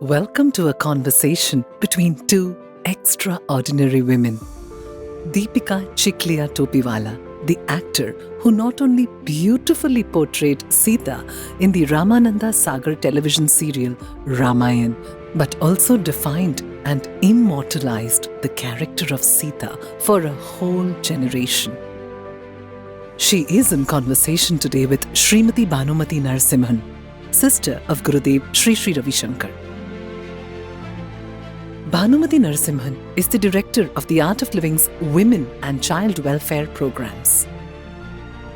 Welcome to a conversation between two extraordinary women. Dipika Chikhlia Topiwala, the actor who not only beautifully portrayed Sita in the Ramananda Sagar television serial Ramayan, but also defined and immortalized the character of Sita for a whole generation. She is in conversation today with Srimati Bhanumati Narasimhan, sister of Gurudev Sri Sri Ravi Shankar. Bhanumati Narasimhan is the director of the Art of Living's Women and Child Welfare Programs.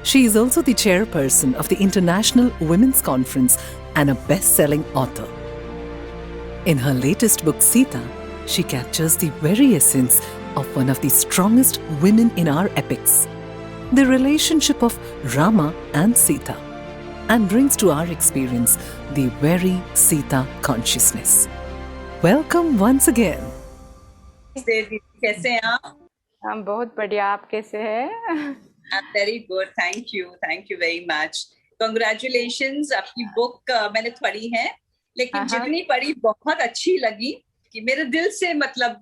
She is also the chairperson of the International Women's Conference and a best-selling author. In her latest book, Sita, she captures the very essence of one of the strongest women in our epics, the relationship of Rama and Sita, and brings to our experience the very Sita consciousness. Welcome once again. कैसे हैं आप? हम बहुत बढ़िया, आप कैसे हैं? I'm very good, thank you very much. Congratulations, आपकी बुक मैंने पढ़ी है, लेकिन जितनी पढ़ी बहुत अच्छी लगी कि मेरे दिल से मतलब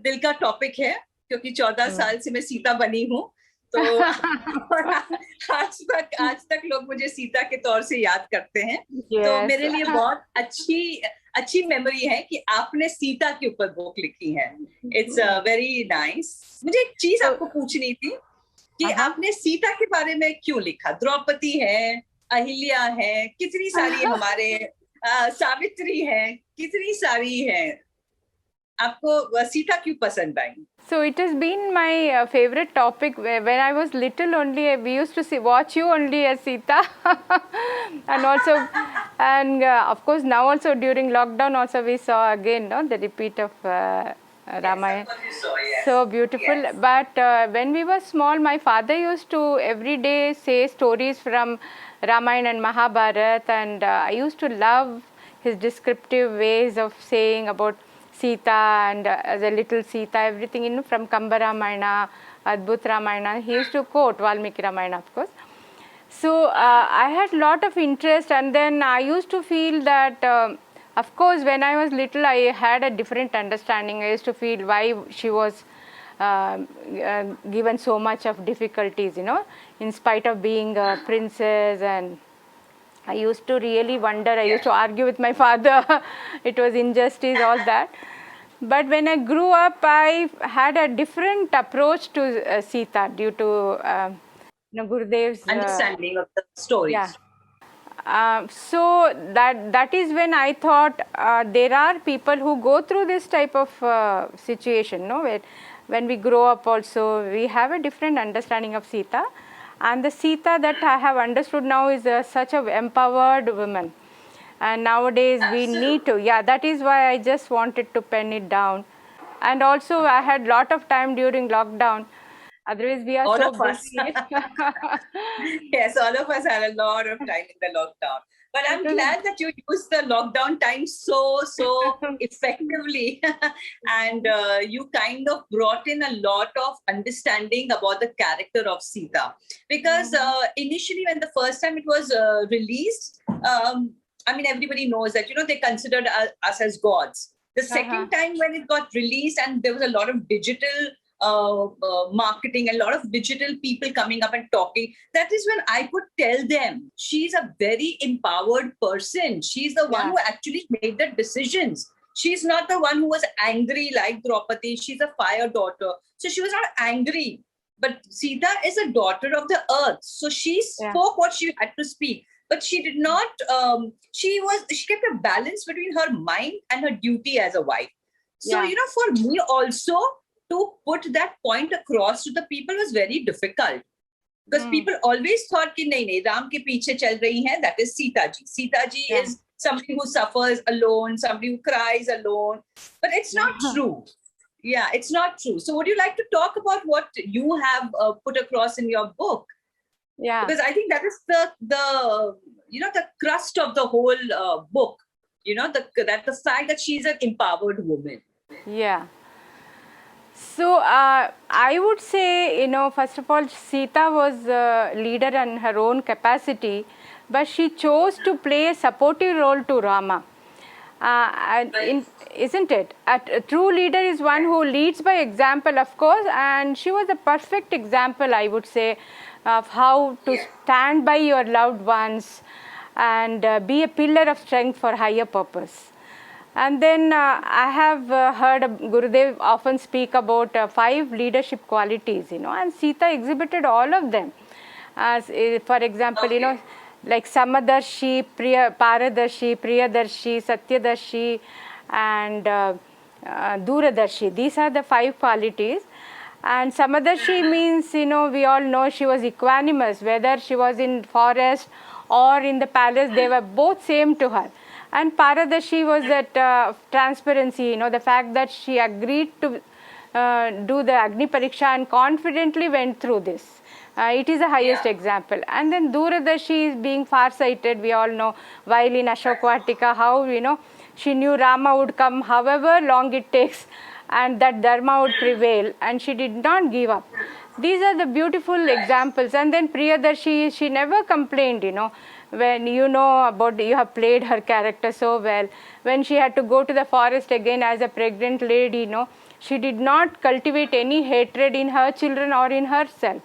दिल का टॉपिक है, क्योंकि 14 साल से मैं सीता बनी हूँ, तो आज तक लोग मुझे सीता के तौर से याद करते हैं. तो मेरे लिए बहुत अच्छी मेमोरी है कि आपने सीता के ऊपर बुक लिखी है. It's very nice. मुझे एक चीज आपको पूछनी थी कि आपने सीता के बारे में क्यों लिखा? द्रौपदी है, अहिल्या है, कितनी सारी हमारे सावित्री है, कितनी सारी है. आपको सीता क्यों पसंद आई? So it has been my favorite topic. When I was little only, we used to watch you only as Sita. and of course now also during lockdown also we saw again the repeat of Ramayana. Yes. So beautiful. Yes. But when we were small, my father used to every day say stories from Ramayana and Mahabharata, and I used to love his descriptive ways of saying about Sita and as a little Sita, everything from Kamba Ramayana, Adbhut Ramayana. He used to quote Valmiki Ramayana, of course. So I had lot of interest, and then I used to feel that, of course, when I was little, I had a different understanding. I used to feel why she was given so much of difficulties, in spite of being a princess. And I used to really wonder. I used to argue with my father. It was injustice, all that. But when I grew up, I had a different approach to Sita due to Gurudev's understanding of the stories. Yeah. So that is when I thought there are people who go through this type of situation, where when we grow up also we have a different understanding of Sita, and the Sita that I have understood now is such a empowered woman, and nowadays we need to. Yeah, that is why I just wanted to pen it down, and also I had lot of time during lockdown. Otherwise, we are all so of us. busy. Yes, all of us had a lot of time in the lockdown. But I'm glad that you used the lockdown time so effectively. And you kind of brought in a lot of understanding about the character of Sita. Because initially, when the first time it was released, everybody knows that, they considered us as gods. The second time when it got released, and there was a lot of digital marketing, a lot of digital people coming up and talking, that is when I could tell them she's a very empowered person. She's the one who actually made the decisions. She's not the one who was angry like Draupadi. She's a fire daughter, so she was not angry. But Sita is a daughter of the earth, so she spoke what she had to speak, but she did not she kept a balance between her mind and her duty as a wife. So for me also to put that point across to the people was very difficult, because people always thought कि नहीं राम के पीछे चल रही हैं, that is Sita ji. Sita ji is somebody who suffers alone, somebody who cries alone, but it's not true. Yeah, it's not true. So would you like to talk about what you have put across in your book? Yeah, because I think that is the the crust of the whole book. The fact that she's an empowered woman. Yeah. So I would say, first of all, Sita was a leader in her own capacity, but she chose to play a supportive role to Rama. Isn't it? A true leader is one who leads by example, of course, and she was a perfect example, I would say, of how to stand by your loved ones and be a pillar of strength for higher purpose. And then I have heard Gurudev often speak about 5 leadership qualities, and Sita exhibited all of them. As for example, like Samadarshi, Paradarshi, Priyadarshi, Satyadarshi, and Duradarshi. These are the 5 qualities. And Samadarshi means, we all know she was equanimous, whether she was in forest or in the palace, they were both same to her. And Paradashi was that transparency, the fact that she agreed to do the Agni Pariksha and confidently went through this. It is the highest example. And then Duradashi is being far-sighted. We all know while in Ashokvatika how, she knew Rama would come however long it takes and that Dharma would prevail, and she did not give up. These are the beautiful examples. And then Priyadarshi, she never complained, when you have played her character so well. When she had to go to the forest again as a pregnant lady, she did not cultivate any hatred in her children or in herself.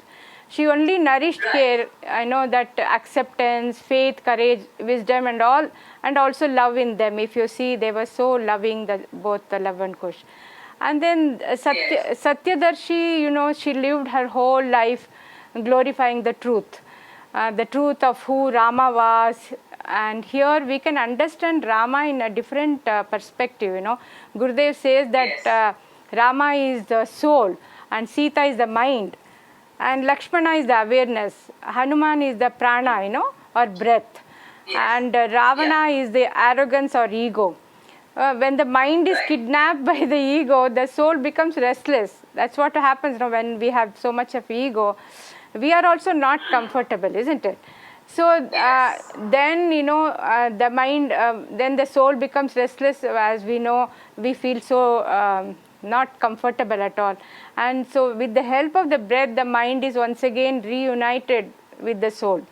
She only nourished care, that acceptance, faith, courage, wisdom and all, and also love in them. If you see, they were so loving, both the Lava and Kush. And then Satyadarshi, she lived her whole life glorifying the truth of who Rama was. And here we can understand Rama in a different perspective. Gurudev says that Rama is the soul and Sita is the mind, and Lakshmana is the awareness, Hanuman is the prana, or breath, and Ravana is the arrogance or ego. When the mind is kidnapped by the ego, the soul becomes restless. That's what happens when we have so much of ego. We are also not comfortable, isn't it? So then, the mind, then the soul becomes restless. As we know, we feel so not comfortable at all. And so with the help of the breath, the mind is once again reunited with the soul.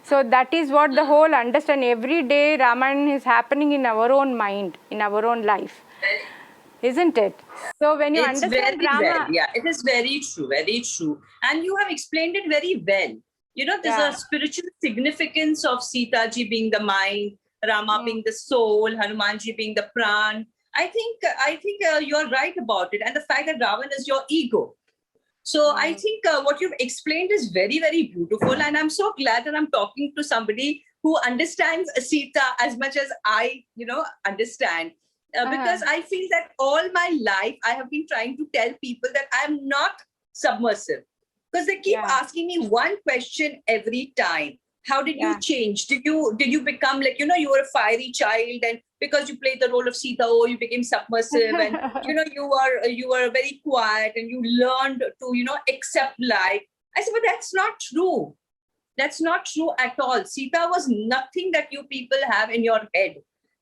So that is what the whole understand. Every day Ramayana is happening in our own mind, in our own life, isn't it? So when you understand Rama, it is very true, very true. And you have explained it very well. There's a spiritual significance of Sita ji being the mind, Rama being the soul, Hanuman ji being the pran. I think you're right about it, and the fact that Ravan is your ego. So I think what you've explained is very, very beautiful. And I'm so glad that I'm talking to somebody who understands Sita as much as I, understand. Because I feel that all my life, I have been trying to tell people that I'm not submersive. Because they keep asking me one question every time. How did you change? Did you become like, you were a fiery child, and because you played the role of Sita, you became submersive, and you were very quiet, and you learned to accept life. I said, but that's not true. That's not true at all. Sita was nothing that you people have in your head,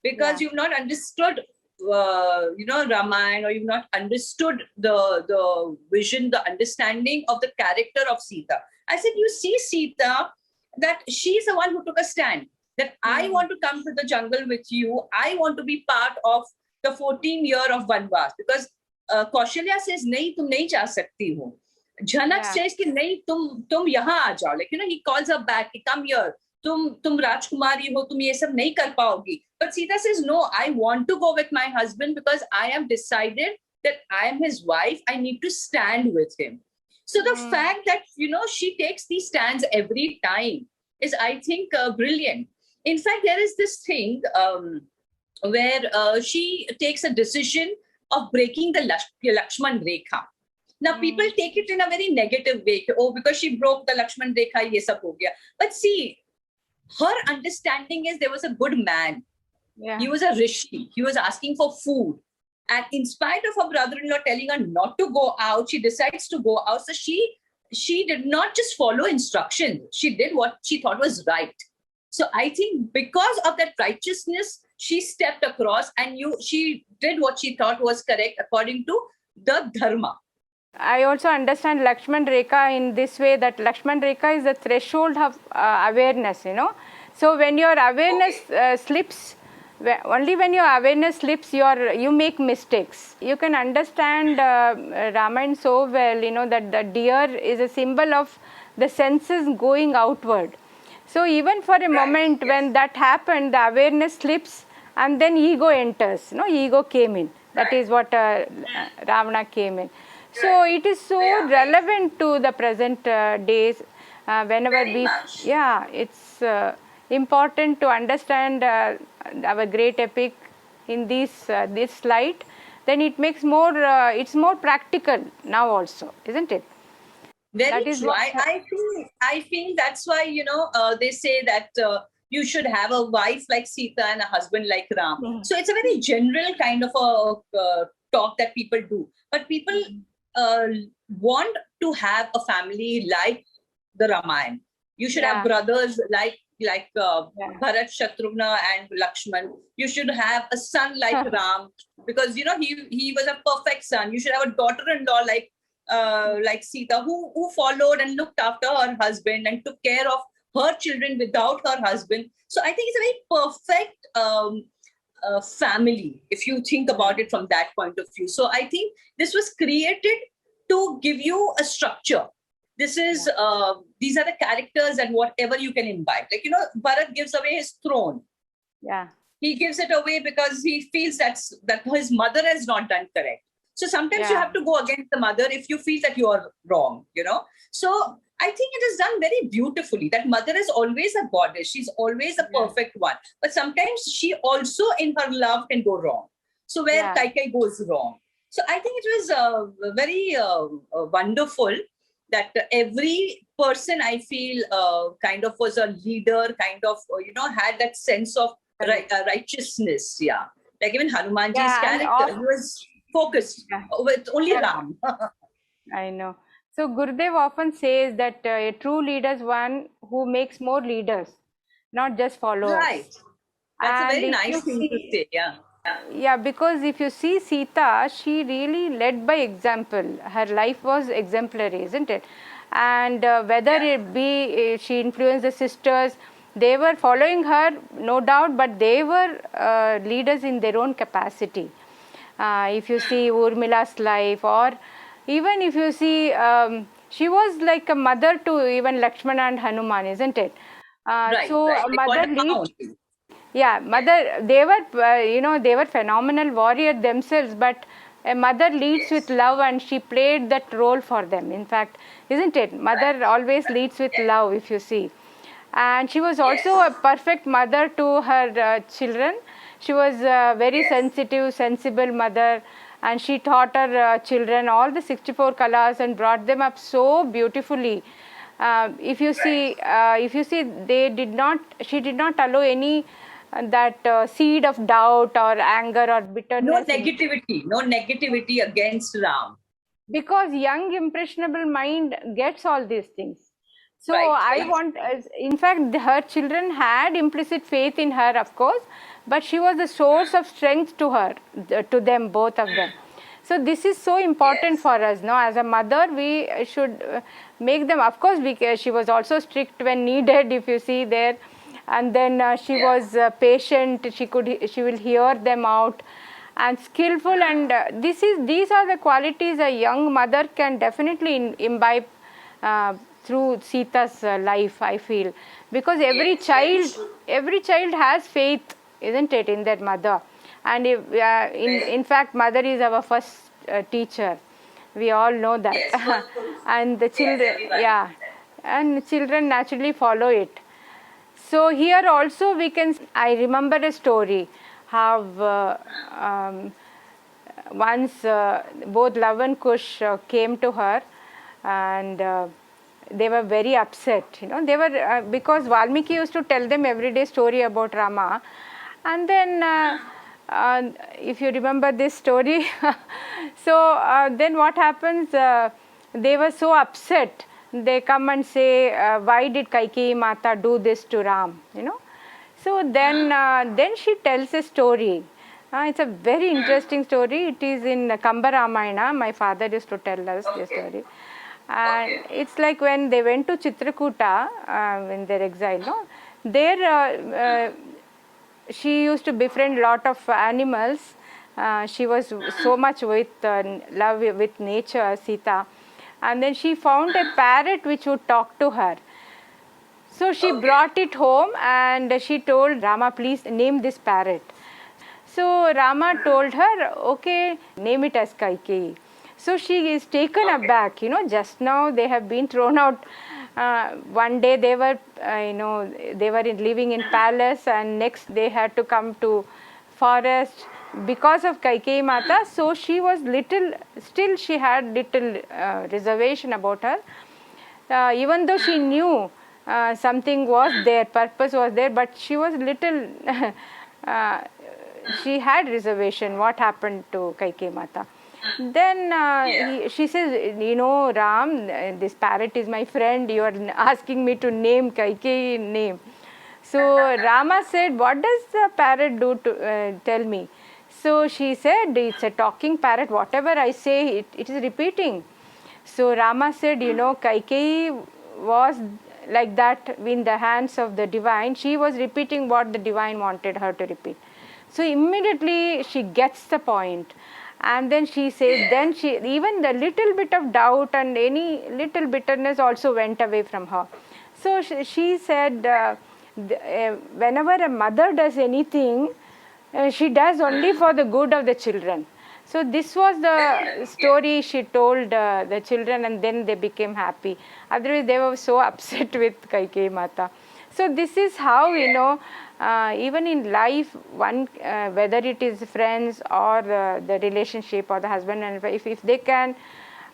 because you've not understood Ramayana, or you've not understood the vision, the understanding of the character of Sita. I said, you see Sita, that she's the one who took a stand, that I want to come to the jungle with you. I want to be part of the 14 year of Vanvas, because Kaushalya says, nahi, tum nahi ja sakti ho. Jhanak says, ki nahi, tum yahan aa jao. Like, he calls her back, come here. Tum Rajkumari ho, tum ye sab nahi kar paogi. But Sita says, no, I want to go with my husband, because I have decided that I am his wife. I need to stand with him. So the fact that, she takes these stands every time is, I think, brilliant. In fact, there is this thing where she takes a decision of breaking the Lakshman Rekha. Now, people take it in a very negative way. Oh, because she broke the Lakshman Rekha, ye sab ho gaya. But see, her understanding is there was a good man. Yeah. He was a rishi. He was asking for food. And in spite of her brother-in-law telling her not to go out, she decides to go out. So she did not just follow instructions. She did what she thought was right. So I think because of that righteousness, she stepped across and she did what she thought was correct according to the dharma. I also understand Lakshman Rekha in this way, that Lakshman Rekha is the threshold of awareness, So when your awareness slips, only when your awareness slips, you make mistakes. You can understand Ramayana so well, that the deer is a symbol of the senses going outward. So even for a moment when that happened, the awareness slips and then ego enters. Ego came in. That is what Ravana came in. So it is so relevant to the present days. Whenever it's important to understand our great epic in this light. Then it makes it's more practical now also, isn't it? Very true. I think that's why, they say that you should have a wife like Sita and a husband like Ram. So it's a very general kind of a talk that people do. But people want to have a family like the Ramayana. You should have brothers like Bharat, Shatrughna, and Lakshman. You should have a son like Ram, because he was a perfect son. You should have a daughter-in-law like Sita, who followed and looked after her husband and took care of her children without her husband. So I think it's a very perfect family, if you think about it from that point of view. So I think this was created to give you a structure. This is these are the characters and whatever you can imbibe. Like, Bharat gives away his throne. Yeah. He gives it away because he feels that his mother has not done correct. So sometimes you have to go against the mother if you feel that you are wrong, So I think it is done very beautifully. That mother is always a goddess. She's always a perfect one. But sometimes she also in her love can go wrong. So where Kaikai goes wrong. So I think it was very wonderful that every person, I feel, kind of was a leader, kind of, had that sense of righteousness. Yeah. Like even Hanumanji's character, he was focused with only Ram. I know. So Gurudev often says that a true leader is one who makes more leaders, not just followers. Right. That's a very nice thing to say. Yeah. Yeah, because if you see Sita, she really led by example. Her life was exemplary, isn't it? And whether it be she influenced the sisters, they were following her, no doubt, but they were leaders in their own capacity. If you see Urmila's life, or even if you see, she was like a mother to even Lakshmana and Hanuman, isn't it? So mother leads. Yeah, mother, they were, they were phenomenal warriors themselves, but a mother leads with love and she played that role for them. In fact, isn't it? Mother always leads with love, if you see. And she was also a perfect mother to her children. She was a very sensitive, sensible mother, and she taught her children all the 64 kalas and brought them up so beautifully. If you see, she did not allow any that seed of doubt or anger or bitterness. No negativity against Ram. Because young impressionable mind gets all these things. So in fact, her children had implicit faith in her, of course, but she was the source of strength to her, to them, both of them. So this is so important for us. Now, as a mother, we should make them, of course, she was also strict when needed, if you see there. And then she was patient, she will hear them out, and skillful, and these are the qualities a young mother can definitely imbibe through Sita's life, I feel, because every child has faith, isn't it, in their mother. And in fact, mother is our first teacher. We all know that. And the children, and children naturally follow it. So here also I remember a story how once both Love and Kush came to her, and they were very upset. They were because Valmiki used to tell them everyday story about Rama, and then if you remember this story, so then what happens? They were so upset. They come and say, why did Kaikeyi Mata do this to Ram? So then she tells a story. It's a very interesting story. It is in Kamba Ramayana. My father used to tell us this story. And it's like when they went to Chitrakuta in their exile. There she used to befriend a lot of animals. She was so much with love with nature, Sita. And then she found a parrot which would talk to her. So she brought it home and she told Rama, please name this parrot. So Rama told her, okay, name it as Kaikeyi. So she is taken aback, just now they have been thrown out. One day they were, they were living in palace, and next they had to come to forest because of Kaikeyi Mata. So she was still she had little reservation about her. Even though she knew something was there, purpose was there, but she was little, she had reservation what happened to Kaikeyi Mata. Then she says, Ram, this parrot is my friend, you are asking me to name Kaikeyi name. So Rama said, what does the parrot do to tell me? So she said, it's a talking parrot, whatever I say, it is repeating. So Rama said, Kaikeyi was like that in the hands of the divine. She was repeating what the divine wanted her to repeat. So immediately she gets the point. And then she says, then even the little bit of doubt and any little bitterness also went away from her. So she said, whenever a mother does anything, she does only for the good of the children. So this was the story she told the children, and then they became happy. Otherwise they were so upset with Kaikeyi Mata. So this is how, even in life, one whether it is friends or the relationship or the husband and wife, if they can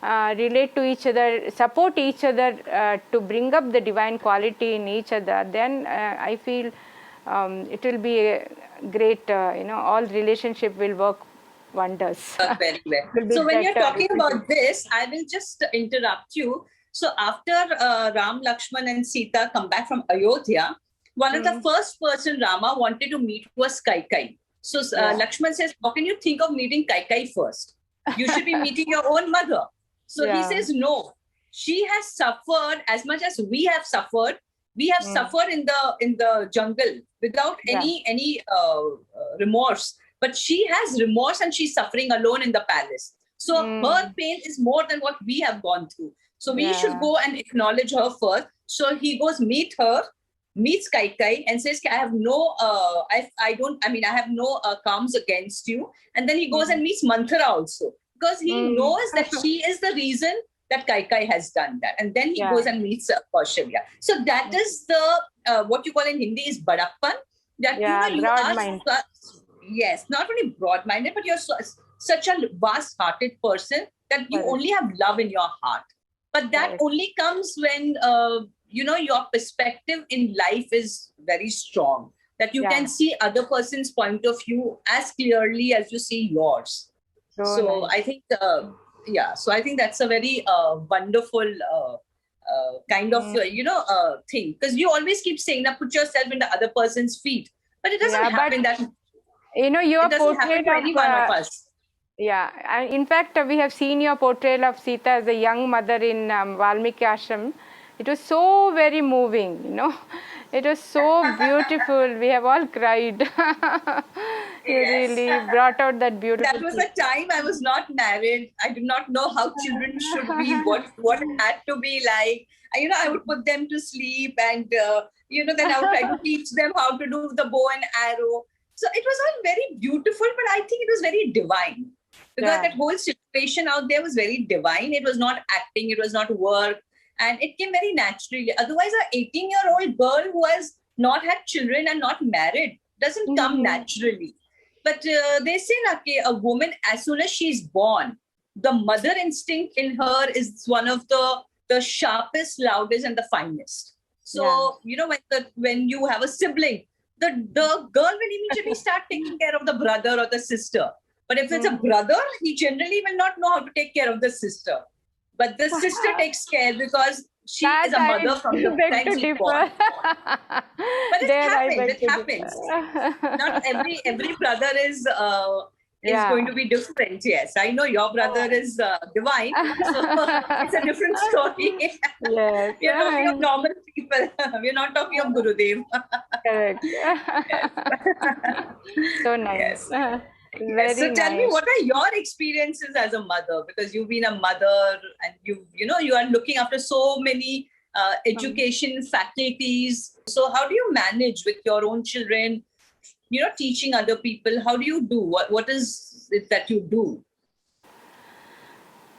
relate to each other, support each other to bring up the divine quality in each other, then I feel it will be a great, all relationship will work wonders. Very well. So when you're talking about this, I will just interrupt you. So after Ram, Lakshman and Sita come back from Ayodhya, one of the first person Rama wanted to meet was Kaikeyi. So Lakshman says, how can you think of meeting Kaikeyi first? You should be meeting your own mother. So he says, no, she has suffered as much as we have suffered. We have suffered in the jungle without any remorse. But she has remorse and she's suffering alone in the palace. So her pain is more than what we have gone through. So we should go and acknowledge her first. So he goes meets Kaikeyi and says, I have no, I have no comes against you. And then he goes and meets Manthara also, because he knows that she is the reason that Kaikeyi has done that. And then he goes and meets Kaushalya. So that is the, what you call in Hindi is badappan. That you are, yes, not only broad-minded, but you're such a vast-hearted person that you only have love in your heart. But that only comes when, your perspective in life is very strong, that you can see other person's point of view as clearly as you see yours. So I think, so I think that's a very wonderful kind of, thing. Because you always keep saying that put yourself in the other person's feet. But it doesn't happen that... your portrait of any one of us. Yeah, in fact, we have seen your portrayal of Sita as a young mother in Valmiki Ashram. It was so very moving, It was so beautiful. We have all cried. You really brought out that beautiful. That was a time I was not married. I did not know how children should be, what it had to be like. I would put them to sleep and, then I would try to teach them how to do the bow and arrow. So it was all very beautiful, but I think it was very divine. Because that whole situation out there was very divine. It was not acting, it was not work. And it came very naturally. Otherwise, an 18-year-old girl who has not had children and not married doesn't come naturally. But they say that a woman, as soon as she's born, the mother instinct in her is one of the sharpest, loudest, and the finest. So, when you have a sibling, the girl will immediately start taking care of the brother or the sister. But if it's a brother, he generally will not know how to take care of the sister. But the sister takes care because she is a mother from the time she's born. But it happens. Not every brother is is going to be different. Yes, I know your brother is divine, so it's a different story. Yes. We are talking of normal people. We are not talking of Gurudev. Correct. Yes. So nice. Yes. Very Yes. So tell me, nice. what are your experiences as a mother? Because you've been a mother and you are looking after so many education faculties. So how do you manage with your own children? Teaching other people. How do you do? What is it that you do?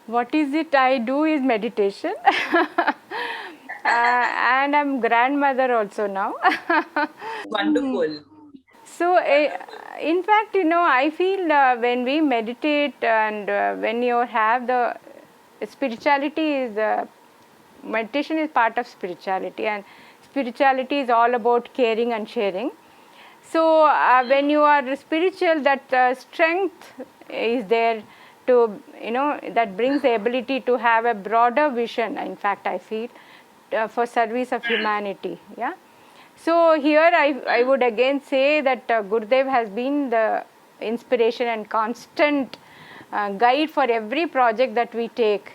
What is it I do is meditation. And I'm grandmother also now. Wonderful. So, in fact, I feel when we meditate and when you have the spirituality is meditation is part of spirituality, and spirituality is all about caring and sharing. So, when you are spiritual, that strength is there to, that brings the ability to have a broader vision. In fact, I feel for service of humanity. Yeah. So here I would again say that Gurudev has been the inspiration and constant guide for every project that we take.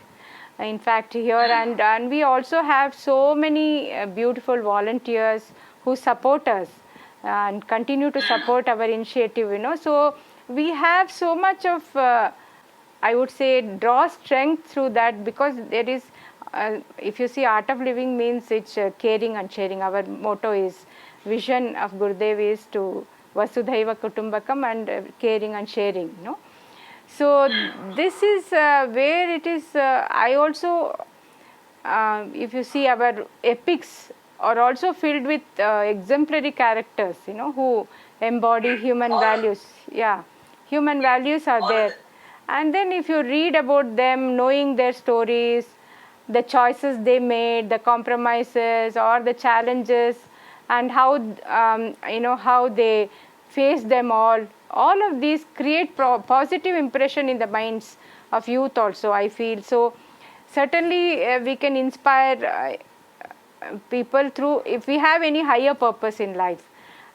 In fact, here and we also have so many beautiful volunteers who support us and continue to support our initiative. So we have so much of I would say draw strength through that, because there is if you see, art of living means it's caring and sharing. Our motto is, vision of Gurudev is to Vasudhaiva Kutumbakam and caring and sharing. So this is where it is. I also, if you see, our epics are also filled with exemplary characters, who embody human values. Yeah, human values are there. And then if you read about them, knowing their stories, the choices they made, the compromises or the challenges, and how how they face them all of these create positive impression in the minds of youth also, I feel. So certainly we can inspire people through, if we have any higher purpose in life.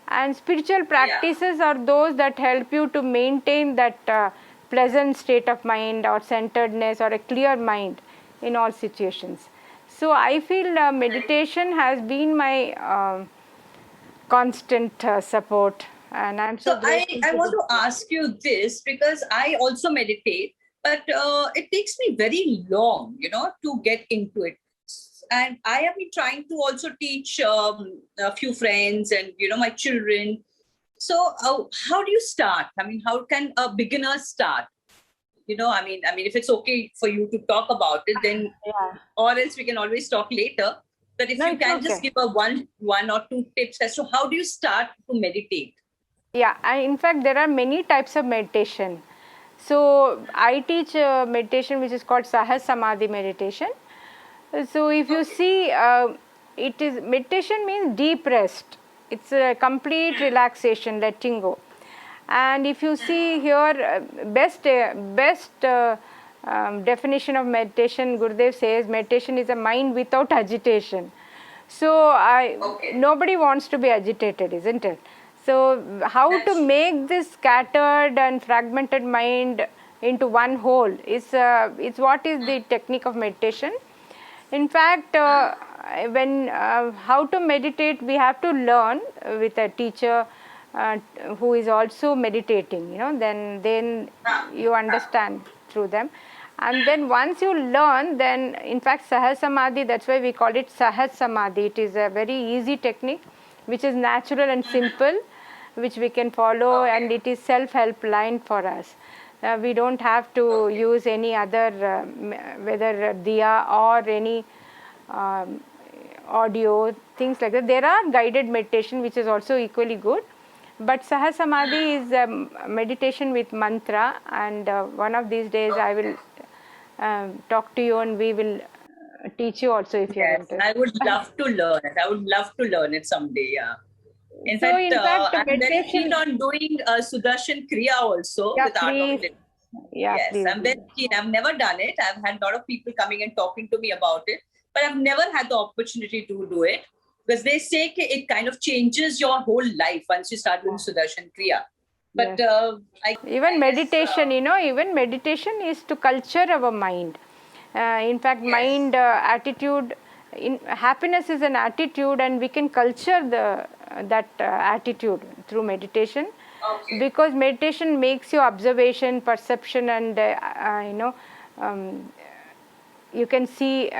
And spiritual practices are those that help you to maintain that pleasant state of mind or centeredness or a clear mind in all situations. So I feel meditation has been my constant support, and I'm so grateful. I want to ask you this, because I also meditate, but it takes me very long, to get into it. And I have been trying to also teach a few friends and, my children. So how do you start? I mean, how can a beginner start? I mean, if it's okay for you to talk about it, then, or else we can always talk later. But if you can just give a one or two tips as to how do you start to meditate? Yeah, in fact, there are many types of meditation. So I teach meditation which is called Sahaj Samadhi meditation. So if you see, it is meditation means deep rest. It's a complete relaxation, letting go. And if you see here, best definition of meditation, Gurudev says meditation is a mind without agitation. So nobody wants to be agitated, isn't it? So how to make this scattered and fragmented mind into one whole is what is the technique of meditation. In fact, when how to meditate, we have to learn with a teacher who is also meditating, then you understand through them. And then once you learn, then in fact Sahaj Samadhi, that's why we call it Sahaj Samadhi. It is a very easy technique which is natural and simple, which we can follow, and it is self-help line for us. We don't have to use any other whether diya or any audio, things like that. There are guided meditation which is also equally good. But Sahaj Samadhi is meditation with mantra, and one of these days I will talk to you and we will teach you also if you are interested. I would love to learn it. I would love to learn it someday, yeah. In fact, I'm very keen on doing Sudarshan Kriya also with Art of Living. Yes, please. I'm very keen. I've never done it. I've had a lot of people coming and talking to me about it, but I've never had the opportunity to do it, because they say it kind of changes your whole life once you start doing Sudarshan Kriya. But even meditation, even meditation is to culture our mind. In fact, mind attitude, happiness is an attitude, and we can culture that attitude through meditation. Okay. Because meditation makes your observation, perception, and you can see,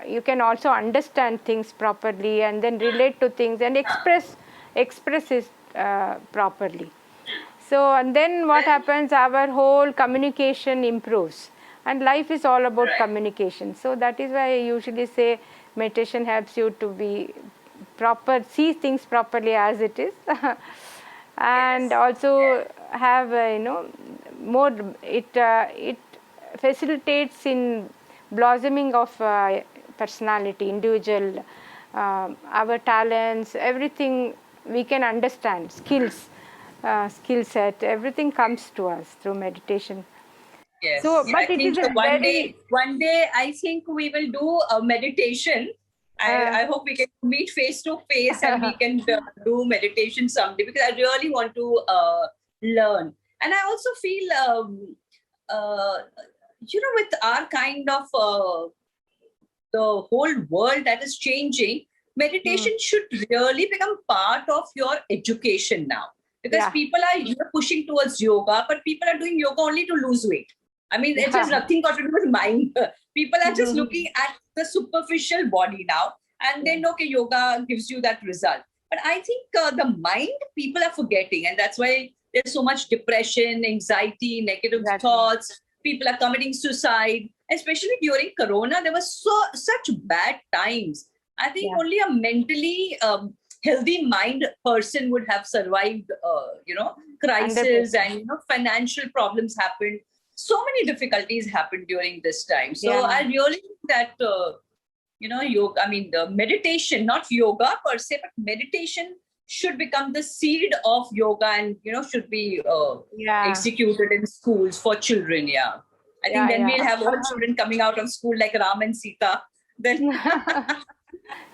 you can also understand things properly, and then relate to things and express it properly. So, and then what happens, our whole communication improves, and life is all about communication. So that is why I usually say meditation helps you to be proper, see things properly as it is. And also have more, it facilitates in blossoming of personality, individual, our talents, everything we can understand, skills, skill set, everything comes to us through meditation. Yes. So, but I it think is a one day I think we will do a meditation. I hope we can meet face to face and we can do meditation someday, because I really want to learn. And I also feel, with our kind of the whole world that is changing, meditation should really become part of your education now. Because people are pushing towards yoga, but people are doing yoga only to lose weight. I mean, it has nothing got to do with mind. People are just looking at the superficial body now, and they know, okay, yoga gives you that result. But I think the mind, people are forgetting, and that's why there's so much depression, anxiety, negative thoughts. People are committing suicide, especially during Corona. There was such bad times. I think only a mentally healthy mind person would have survived, crisis 100%. and financial problems happened. So many difficulties happened during this time. So I really think that yoga. I mean, the meditation, not yoga per se, but meditation should become the seed of yoga, and should be executed in schools for children. Yeah, I think then we'll have all children coming out of school like Ram and Sita. Then.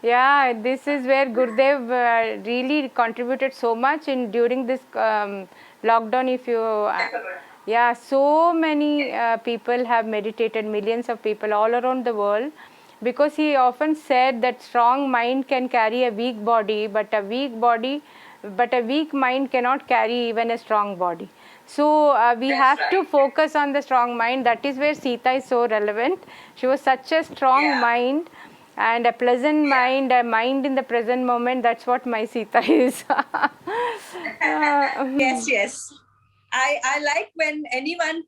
Yeah, this is where Gurudev really contributed so much in during this lockdown. If you, so many people have meditated, millions of people all around the world, because he often said that strong mind can carry a weak body, but a weak mind cannot carry even a strong body. So we have to focus on the strong mind. That is where Sita is so relevant. She was such a strong mind, and a pleasant mind, a mind in the present moment. That's what my Sita is. Yes. I like when anyone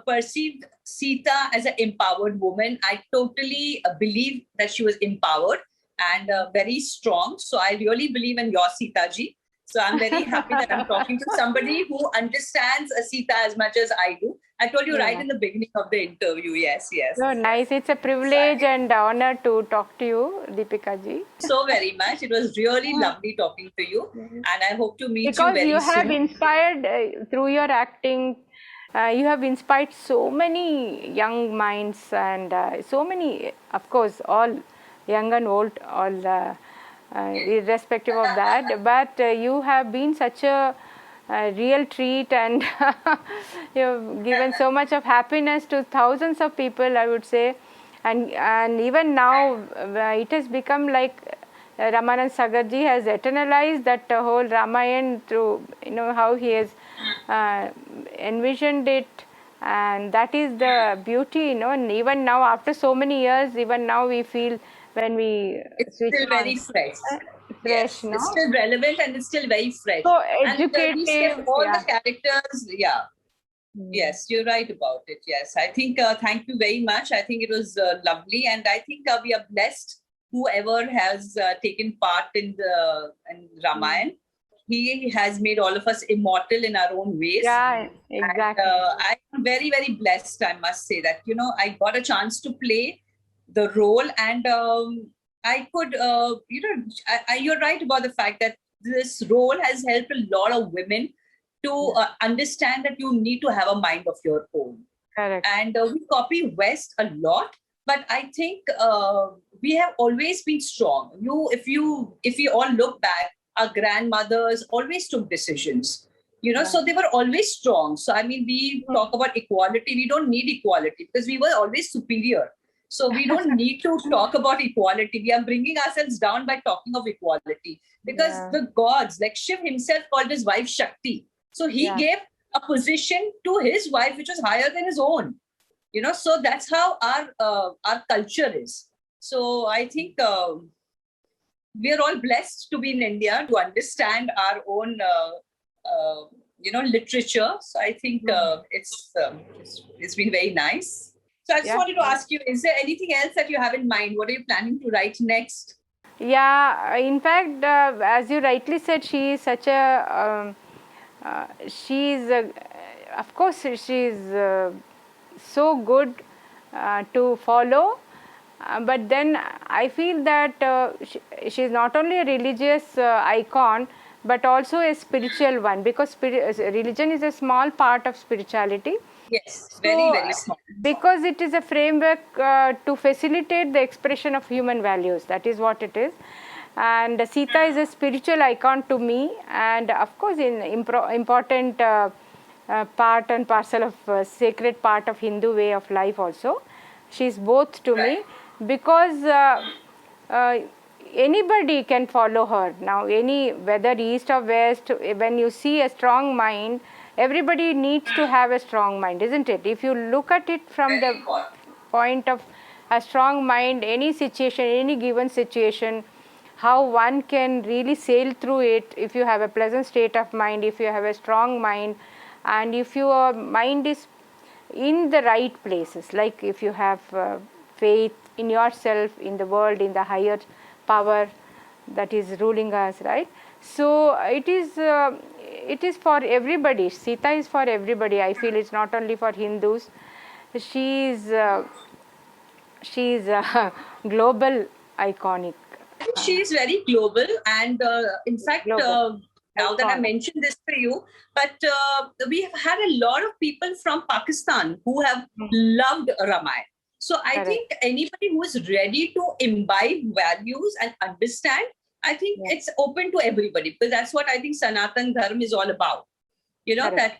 perceived Sita as an empowered woman. I totally believe that she was empowered and very strong. So I really believe in your Sita ji. So I'm very happy that I'm talking to somebody who understands Sita as much as I do. I told you right in the beginning of the interview. Yes. So nice. It's a privilege and honor to talk to you, Dipika ji. So very much. It was really lovely talking to you, and I hope to meet because you very soon. Because you have inspired through your acting. You have inspired so many young minds, and so many, of course, all young and old, all irrespective of that. But you have been such a real treat, and you have given so much of happiness to thousands of people, I would say. And even now, it has become like Ramanand Sagarji has eternalized that whole Ramayana through, how he has envisioned it. And that is the beauty, and even now, after so many years, even now we feel when we it's still very fresh. Yes, no? It's still relevant and it's still very fresh. So educative. And we kept all the characters. Yes, you're right about it. Yes, I think thank you very much. I think it was lovely, and I think we are blessed. Whoever has taken part in Ramayana, he has made all of us immortal in our own ways. Yeah, exactly. And, I'm very, very blessed. I must say that I got a chance to play the role, and I could, you're right about the fact that this role has helped a lot of women to understand that you need to have a mind of your own. Correct. And we copy West a lot, but I think we have always been strong. If you all look back, our grandmothers always took decisions. So they were always strong. So I mean, we talk about equality. We don't need equality because we were always superior. So we don't need to talk about equality. We are bringing ourselves down by talking of equality, because the gods, like Shiv himself called his wife Shakti. So he gave a position to his wife which was higher than his own. So that's how our culture is. So I think we are all blessed to be in India, to understand our own literature. So I think it's been very nice. So I just wanted to ask you, is there anything else that you have in mind? What are you planning to write next? Yeah, in fact, as you rightly said, she is such a, of course, she is so good to follow. But then I feel that she is not only a religious icon, but also a spiritual one, because religion is a small part of spirituality. Yes, So, very, very small. Because it is a framework to facilitate the expression of human values. That is what it is. And Sita is a spiritual icon to me, and of course, in important part and parcel of sacred part of Hindu way of life also. She is both to me, because anybody can follow her now, whether east or west. When you see a strong mind, everybody needs to have a strong mind, isn't it? If you look at it from the point of a strong mind, any situation, any given situation, how one can really sail through it, if you have a pleasant state of mind, if you have a strong mind, and if your mind is in the right places, like if you have faith in yourself, in the world, in the higher power that is ruling us, right? So it is for everybody. Sita is for everybody. I feel it's not only for Hindus. She is global iconic. She is very global, and in fact, now that I mentioned this to you, but we have had a lot of people from Pakistan who have loved Ramayana. So I think anybody who is ready to imbibe values and understand, I think it's open to everybody, because that's what I think Sanatan Dharma is all about. That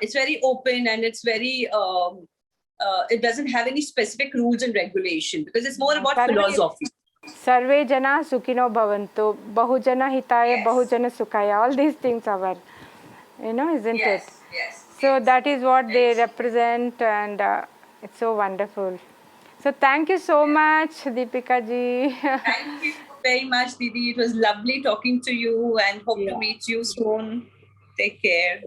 it's very open, and it's very it doesn't have any specific rules and regulation, because it's more about philosophy. Sarve jana sukhino bhavantu, bahujana hitaya, bahujana sukhaya. All these things are, isn't it? Yes. So that is what they represent, and it's so wonderful. So thank you so much, Dipika ji. Thank you very much, Didi. It was lovely talking to you, and hope to meet you soon. Take care.